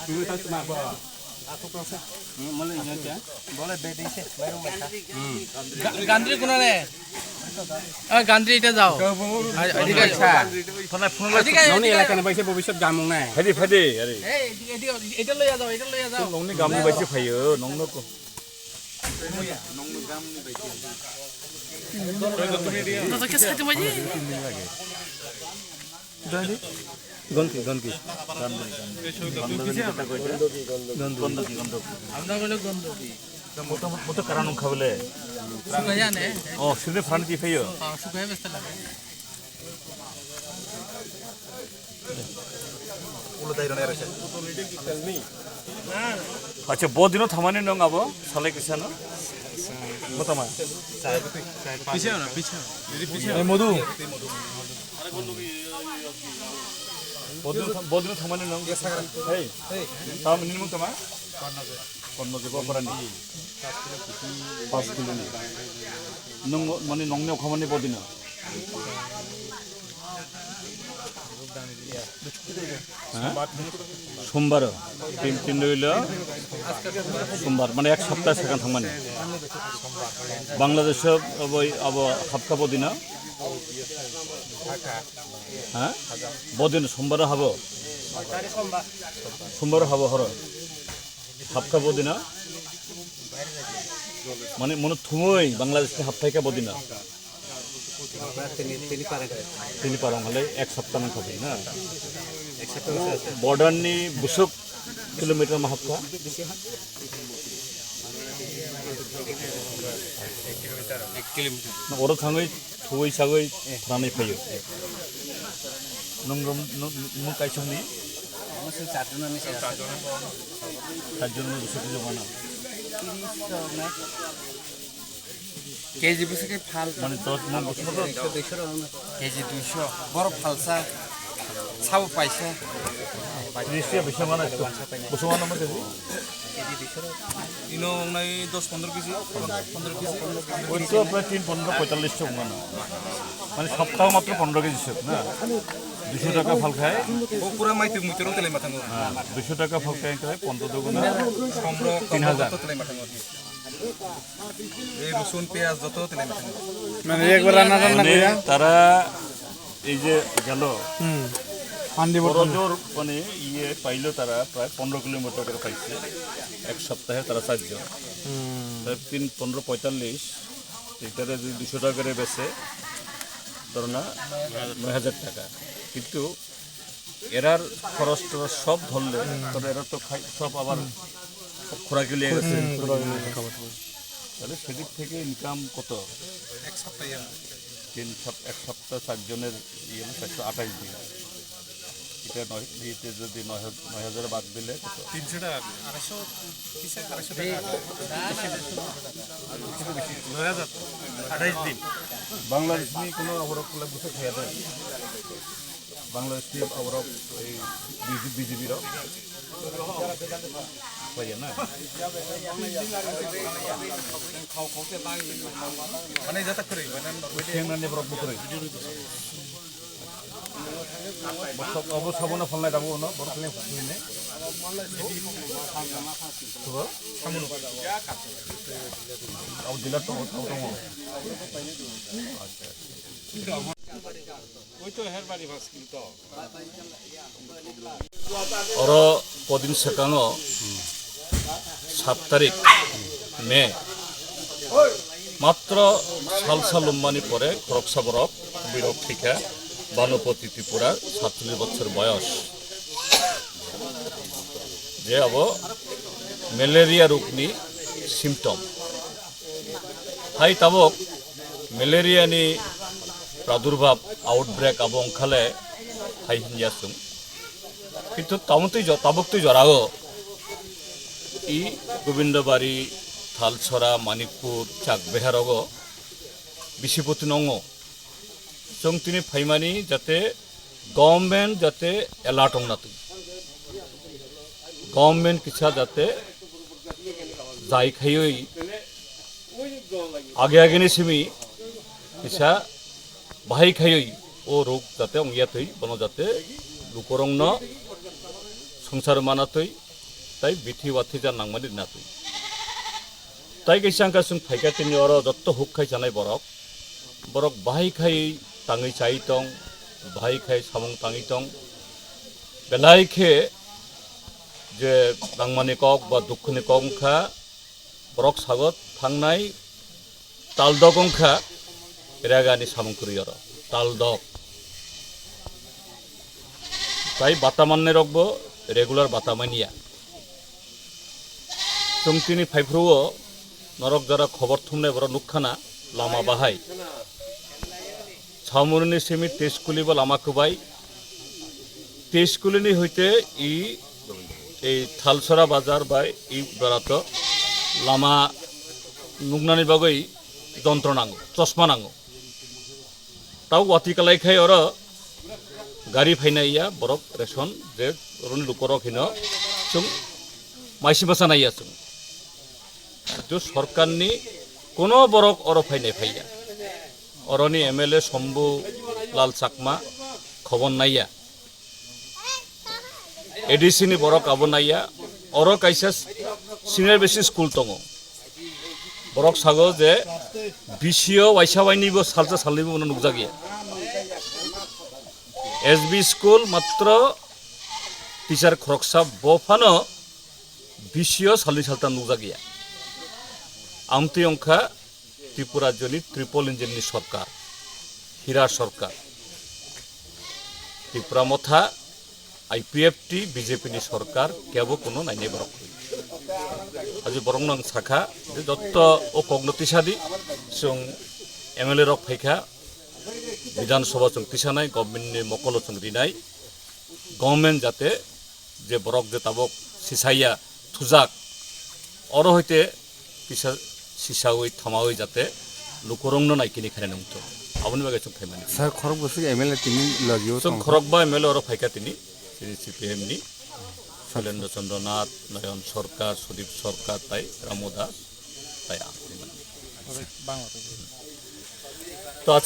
Ini tak cuma apa? Aku proses. Mulai ya. boleh beda sih baru mereka গান্দ্রি কোনারে গান্দ্রি এটা যাও এদিকে আচ্ছা এদিকে Noni এলাকা না বাইসে ভবিষ্যৎ গামং না। ফাইদে ফাইদে আরে এই এদিকে এটা লইয়া যাও নংনি গামনি বাইছে ফাইयो নংনো কো তো তো কেস খাইতে মাজি গনকি গনকি আমরা বলে গন্ধ কি মতো কারণ খাবলে শুকা জানে ও শুনে ফান্ডি ফাইयो শুকায় ব্যস্ত লাগে আচ্ছা বদিনো থামানি নং আবো সালে কিসানো মতমা পিছে না পিছে। এই মধু বদিনো থামানি নং এই তাম নিমু তমা কন্ন জব পরানি 5 কিলো নং মানে নংনে খামানি বদিনো সোমবার তিন রইল সোমবার মানে এক সপ্তাহ সেখান থাকমানে বাংলাদেশ আব হাফকা বদিনা হ্যাঁ বদিন সোমবার হাব সোমবার হাব হর হাফকা বদিনা মানে মনে থুমই বাংলাদেশ হাফতাইকা বদিনা তিনি পারং হলে এক সপ্তাহ খাবে না বর্ডারনি বুসুক কিলোমিটার মাহাপকা ওরা থাঙै থুই সাগৈ থানাनै फैयो नों कायसंनि masih cadunan nih সাতজন বুসুক জমানা কেজি বসে ফাল মানে তোর মন বুসুক 200 কেজি 200 বড় ফালসা সাবো পয়সা নিশ্চয় বেশি মানে বুসুক মানে মধ্যে KG 200 Ino nai 10-15 kg. 15 kg. ওই তো প্রায় 3-15-45 টাকা মানে মানে সপ্তাহ মাত্র 15 কেজি সব না 200 টাকা ফল খায় Oh pura mai tung muterong tele matang. 200 টাকা ফল খায় 15 দুগুণ Komro 3000 tele matang. এই রসুন পেঁয়াজ যত তলে মাথায় মানে একবার রান্না রান্না মানে কইরা তারা এই যে গেল হান্ডি বড়জোর মানে ইয়ে পাইলো তারা প্রায় 15 কিলোমিটার করে পাইছে এক সপ্তাহে তারা 4 জন 3 15 45 এটারে যদি 200 টাকা করে বেচে ধরো না 9000 টাকা কিন্তু এরার খরচটা সব ধরলে তবে এরা তো সব আবার খোরাকি লেগে গেছে তাহলে সেদিক থেকে ইনকাম কত এক সপ্তাহে এক সপ্তাহ 4 জনের ইয়ে 428 দিন এটা নয় ইয়েতে যদি 9000 বাদ দিলে কত 300 টাকা 250 কিসে 250 টাকা 9000 28 দিন বাংলাদেশ নিয়ে কোনো অবরোধ করলে বসে খেয়ে দেয় বাংলাদেশ নিয়ে অবরোধ এই বিজেপিরও পাইয়া না মানে যাতা করে মানে সেখানে অবরোধ করে সব অবসবনা ফল নাই দাবো না বড় খেলে ফুইনে সামনে আর দিলা তো আচ্ছা ওই তো হের বাড়ি বাস কিন্তু অর কদিন সেকানো 7 তারিখ মে মাত্র সালসা লম্বানি পরে খরকসা বরফ বিরোধ ঠিকা বানপতি ত্রিপুরা 47 বছর বয়স যে আব ম্যালেরিয়া রোগনি সিমটম হাই তাবক ম্যালেরিয়ানি প্রাদুর্ভাব আউটব্রেক আব অংখালে হাই হিনজাসুম কিন্তু তাবকতই জরাও ই গোবিন্দবাড়ি থালছড়া মানিকপুর চাকবেহারগ বিশিপতি নङ जों तिनी फाइमानी जाते गवर्नमेंट जाते एलार्ट होना तुम गवर्नमेंट किसा जाते जाय खाई आगे आगे ने सिमी किसा बाहाय खाई ओ रोग जाते अंगिया थई बनो जाते लुकोरंग न संसार माना थई তাই বিথি ওয়াথি যা নাংমানি না তুই তাই গেসাংকা जों फायखाथिनि अर जत्त हुखाय जानाय borok bahai khai tangai chai tong bahai khai samung tangi tong belai khe je nangmani kok ba dukhni kok kha borok sagot thangnai taldok kha eragani samung kuri oro taldok tai batamanne rokbo regular batamania जोंथिनि फाइफ्रुओ नरक जरा खबर थुमनाय बर नुखाना लामा बाहाय छामुरनि semi तेजकुलि बा लामा खोबाय तेजकुलिनि हইতে এই थालसरा बाजार बा इ बरात लामा नुगनानि बागै যন্ত্র नांगौ चश्मा नांगौ ताव आथिखालायखाय अर गारि फायनाया बरक रेशन जे रनि लुकरक हिनो जों माइसि बासा नाया जों जो सरकारनि कोनो बरक अर फायनाय फाया अरनि एमएलए शम्भु लाल चाकमा खबर नाया एडिसिनि बरक आबो नाया अर काइसा सिनियर बेसिक स्कुल दङ बरक सागो जे बिसिओ वाइसाबाइनिबो सालजा सालनिबो उनाव नुगजा गैया एसबी स्कुल मात्र टीचार खरकसा बफानो बिसिओ सालनि सालता नुगजा गैया आमति अंखा त्रिपुरा जनि ट्रिपल इंजिननि सरकार हिरा सरकार त्रिपुरा मथा आईपीएफटी बीजेपी नि सरकार केबो कोनो नायनाय बरक आज बरं नंग साखा जत्त ओ कग्नतिसादि जों एमएलए रक फायखा विधानसभा जों तिसानाय गभर्नमेन्टनि मकल जों रिनाय गभर्नमेन्ट जाते जे बरक जे ताबक सिसाइया थुजाक अर हइते तिसा सिसावै थामावै जाते लुकरंनो नायकिनि खाने नंगतो आबनि बागै जों फायमानि सर खरक बसु एमएलए तिनि लगियो जों खरक बा एमएलए अर फायखा तिनि सीपीएम नि शैलेन्द्र चंद्र नाथ नयन सरकार सुदीप सरकार ताई रामो दास ताई বাংলাদেশ तो आज